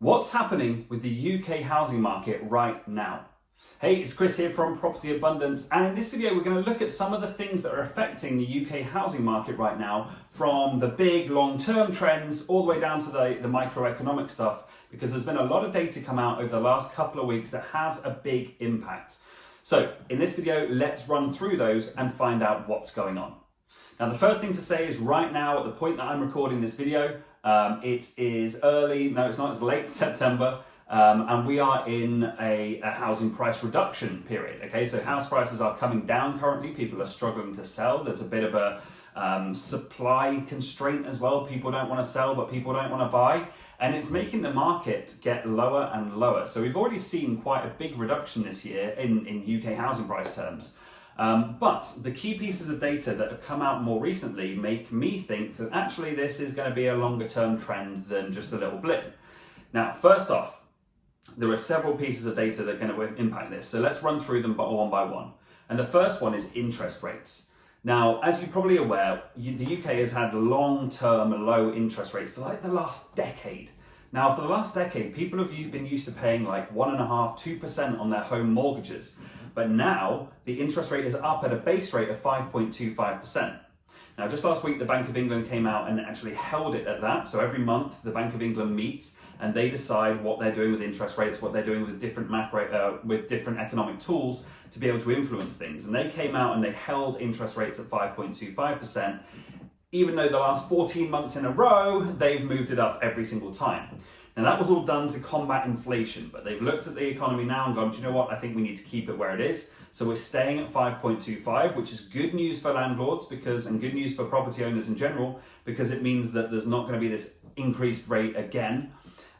What's happening with the UK housing market right now? Hey, it's Chris here from Property Abundance, and in this video we're going to look at some of the things that are affecting the UK housing market right now, from the big long-term trends all the way down to the microeconomic stuff, because there's been a lot of data come out over the last couple of weeks that has a big impact. So in this video, let's run through those and find out what's going on. Now, the first thing to say is right now, at the point that I'm recording this video, it's late September, and we are in a housing price reduction period. Okay, so house prices are coming down currently. People are struggling to sell. There's a bit of a supply constraint as well. People don't want to sell, but people don't want to buy. And it's making the market get lower and lower. So we've already seen quite a big reduction this year in UK housing price terms. But the key pieces of data that have come out more recently make me think that actually this is going to be a longer term trend than just a little blip. Now, first off, there are several pieces of data that are going to impact this. So let's run through them one by one. And the first one is interest rates. Now, as you're probably aware, the UK has had long-term low interest rates for like the last decade. Now, for the last decade, people have been used to paying like 1.5%, 2% on their home mortgages. But now the interest rate is up at a base rate of 5.25%. Now, just last week, the Bank of England came out and actually held it at that. So every month, the Bank of England meets and they decide what they're doing with interest rates, what they're doing with different different economic tools to be able to influence things. And they came out and they held interest rates at 5.25%, even though the last 14 months in a row, they've moved it up every single time. Now, that was all done to combat inflation, but they've looked at the economy now and gone, do you know what? I think we need to keep it where it is. So we're staying at 5.25, which is good news for landlords and good news for property owners in general, because it means that there's not going to be this increased rate again.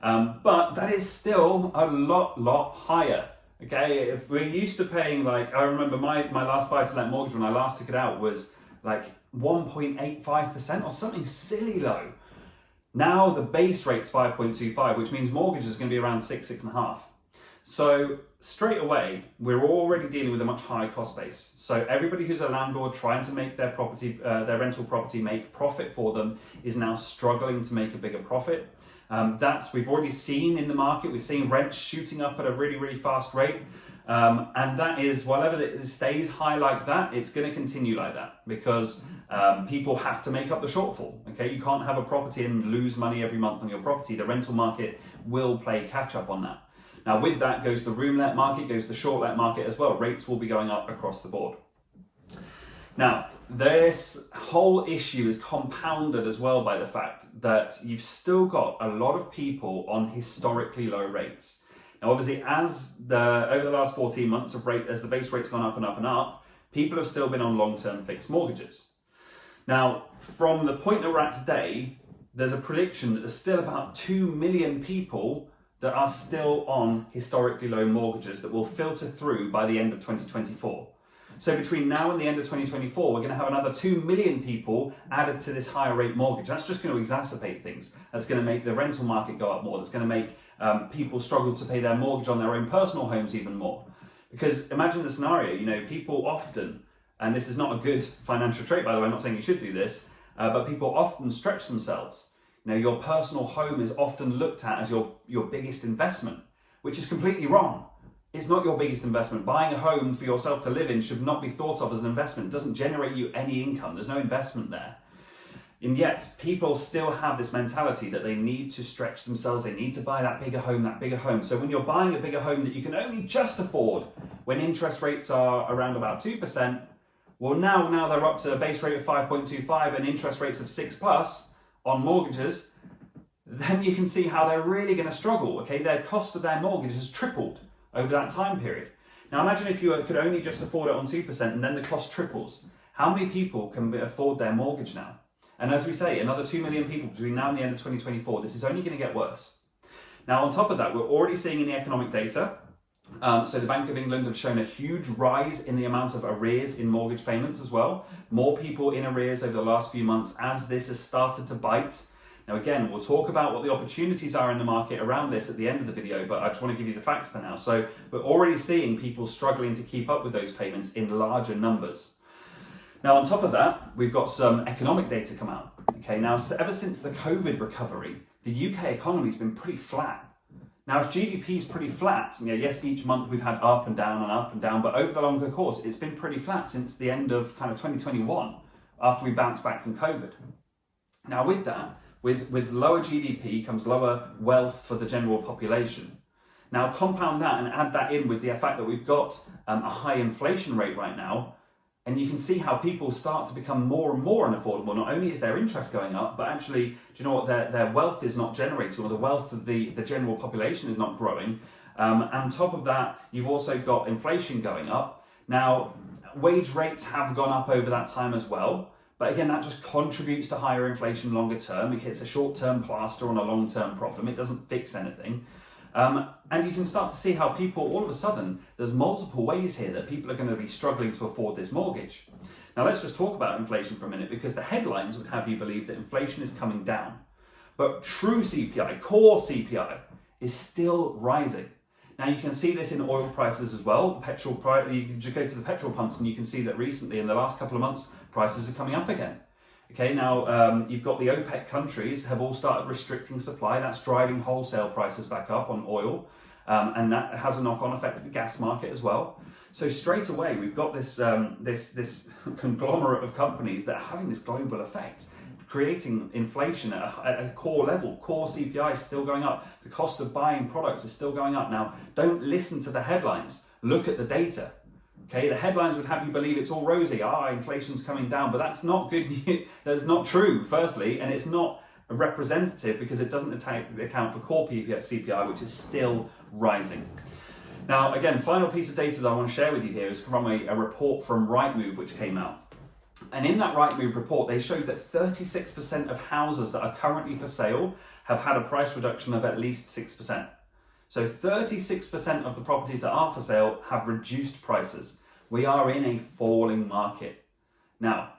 But that is still a lot higher. Okay, if we're used to paying, like, I remember my last buy-to-let mortgage when I last took it out was like 1.85% or something silly low. Now the base rate's 5.25, which means mortgage is going to be around 6.5. So straight away, we're already dealing with a much higher cost base. So everybody who's a landlord trying to make their their rental property make profit for them is now struggling to make a bigger profit. We've already seen in the market, we've seen rents shooting up at a really fast rate. And that is, whatever it stays high like that, it's going to continue like that, because people have to make up the shortfall. Okay, you can't have a property and lose money every month on your property. The rental market will play catch up on that. Now, with that goes the room let market, goes the short let market as well. Rates will be going up across the board. Now, this whole issue is compounded as well by the fact that you've still got a lot of people on historically low rates. Now, obviously, over the last 14 months as the base rate's gone up and up and up, people have still been on long-term fixed mortgages. Now, from the point that we're at today, there's a prediction that there's still about 2 million people that are still on historically low mortgages that will filter through by the end of 2024. So between now and the end of 2024, we're going to have another 2 million people added to this higher rate mortgage. That's just going to exacerbate things. That's going to make the rental market go up more. That's going to make people struggle to pay their mortgage on their own personal homes even more. Because imagine the scenario, people often, and this is not a good financial trait, by the way, I'm not saying you should do this, but people often stretch themselves. Your personal home is often looked at as your biggest investment, which is completely wrong. It's not your biggest investment. Buying a home for yourself to live in should not be thought of as an investment. It doesn't generate you any income. There's no investment there. And yet, people still have this mentality that they need to stretch themselves. They need to buy that bigger home. So when you're buying a bigger home that you can only just afford, when interest rates are around about 2%, well, now they're up to a base rate of 5.25 and interest rates of 6+ on mortgages, then you can see how they're really going to struggle. Okay, their cost of their mortgage has tripled over that time period. Now imagine if you could only just afford it on 2% and then the cost triples. How many people can afford their mortgage now? And as we say, another 2 million people between now and the end of 2024. This is only going to get worse. Now, on top of that, we're already seeing in the economic data, so the Bank of England have shown a huge rise in the amount of arrears in mortgage payments as well. More people in arrears over the last few months as this has started to bite. Now, again, we'll talk about what the opportunities are in the market around this at the end of the video, but I just want to give you the facts for now. So we're already seeing people struggling to keep up with those payments in larger numbers. Now, on top of that, we've got some economic data come out. Okay, now, ever since the COVID recovery, the UK economy's been pretty flat. Now, if GDP is pretty flat, yes, each month we've had up and down, but over the longer course, it's been pretty flat since the end of kind of 2021, after we bounced back from COVID. Now, with that, with lower GDP comes lower wealth for the general population. Now, compound that and add that in with the fact that we've got a high inflation rate right now, and you can see how people start to become more and more unaffordable. Not only is their interest going up, but actually, do you know what, their wealth is not generating, or the wealth of the general population is not growing. On top of that, you've also got inflation going up. Now, wage rates have gone up over that time as well. But again, that just contributes to higher inflation longer term. It's a short-term plaster on a long-term problem. It doesn't fix anything. And you can start to see how people, all of a sudden, there's multiple ways here that people are going to be struggling to afford this mortgage. Now, let's just talk about inflation for a minute, because the headlines would have you believe that inflation is coming down. But true CPI, core CPI, is still rising. Now, you can see this in oil prices as well. You can just go to the petrol pumps and you can see that recently, in the last couple of months, prices are coming up again. Okay, now you've got the OPEC countries have all started restricting supply. That's driving wholesale prices back up on oil, and that has a knock-on effect to the gas market as well. So straight away, we've got this this conglomerate of companies that are having this global effect, creating inflation at a core level. Core CPI is still going up. The cost of buying products is still going up. Now, don't listen to the headlines. Look at the data. Okay, the headlines would have you believe it's all rosy. Inflation's coming down, but that's not good news. That's not true, firstly, and it's not representative because it doesn't account for core CPI, which is still rising. Now, again, final piece of data that I want to share with you here is from a report from Rightmove, which came out. And in that Rightmove report, they showed that 36% of houses that are currently for sale have had a price reduction of at least 6%. So 36% of the properties that are for sale have reduced prices. We are in a falling market. Now,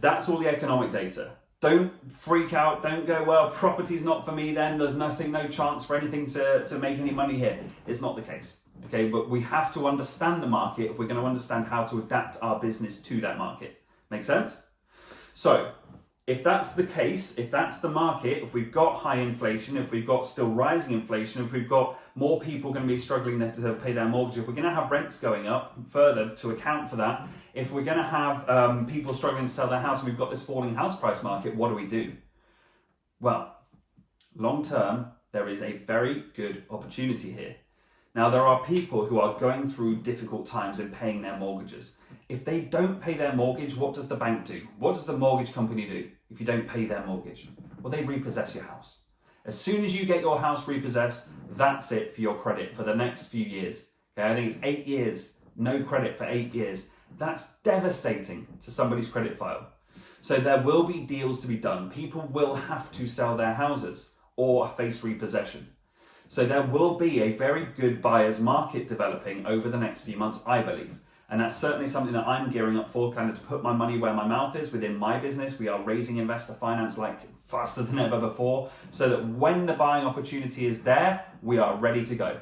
that's all the economic data. Don't freak out. Don't go, well, property's not for me then. There's no chance for anything to make any money here. It's not the case. Okay, but we have to understand the market if we're going to understand how to adapt our business to that market. Make sense? So, if that's the case, if that's the market, if we've got high inflation, if we've got still rising inflation, if we've got more people going to be struggling to pay their mortgage, if we're going to have rents going up further to account for that, if we're going to have people struggling to sell their house and we've got this falling house price market, what do? Well, long term, there is a very good opportunity here. Now, there are people who are going through difficult times in paying their mortgages. If they don't pay their mortgage, what does the bank do? What does the mortgage company do if you don't pay their mortgage? Well, they repossess your house. As soon as you get your house repossessed, that's it for your credit for the next few years. Okay, I think it's 8 years, no credit for 8 years. That's devastating to somebody's credit file. So there will be deals to be done. People will have to sell their houses or face repossession. So there will be a very good buyer's market developing over the next few months, I believe. And that's certainly something that I'm gearing up for, kind of to put my money where my mouth is within my business. We are raising investor finance like faster than ever before, so that when the buying opportunity is there, we are ready to go.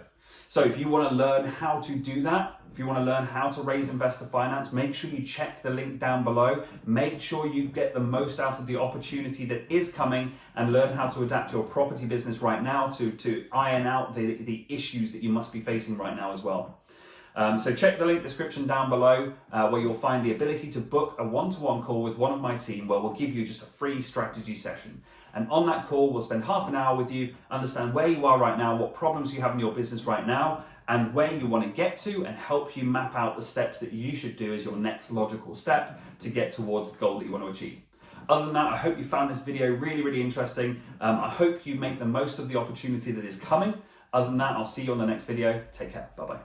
So if you want to learn how to do that, if you want to learn how to raise investor finance, make sure you check the link down below. Make sure you get the most out of the opportunity that is coming and learn how to adapt your property business right now to iron out the issues that you must be facing right now as well. So check the link description down below where you'll find the ability to book a one-to-one call with one of my team where we'll give you just a free strategy session. And on that call, we'll spend half an hour with you, understand where you are right now, what problems you have in your business right now, and where you want to get to, and help you map out the steps that you should do as your next logical step to get towards the goal that you want to achieve. Other than that, I hope you found this video really, really interesting. I hope you make the most of the opportunity that is coming. Other than that, I'll see you on the next video. Take care. Bye-bye.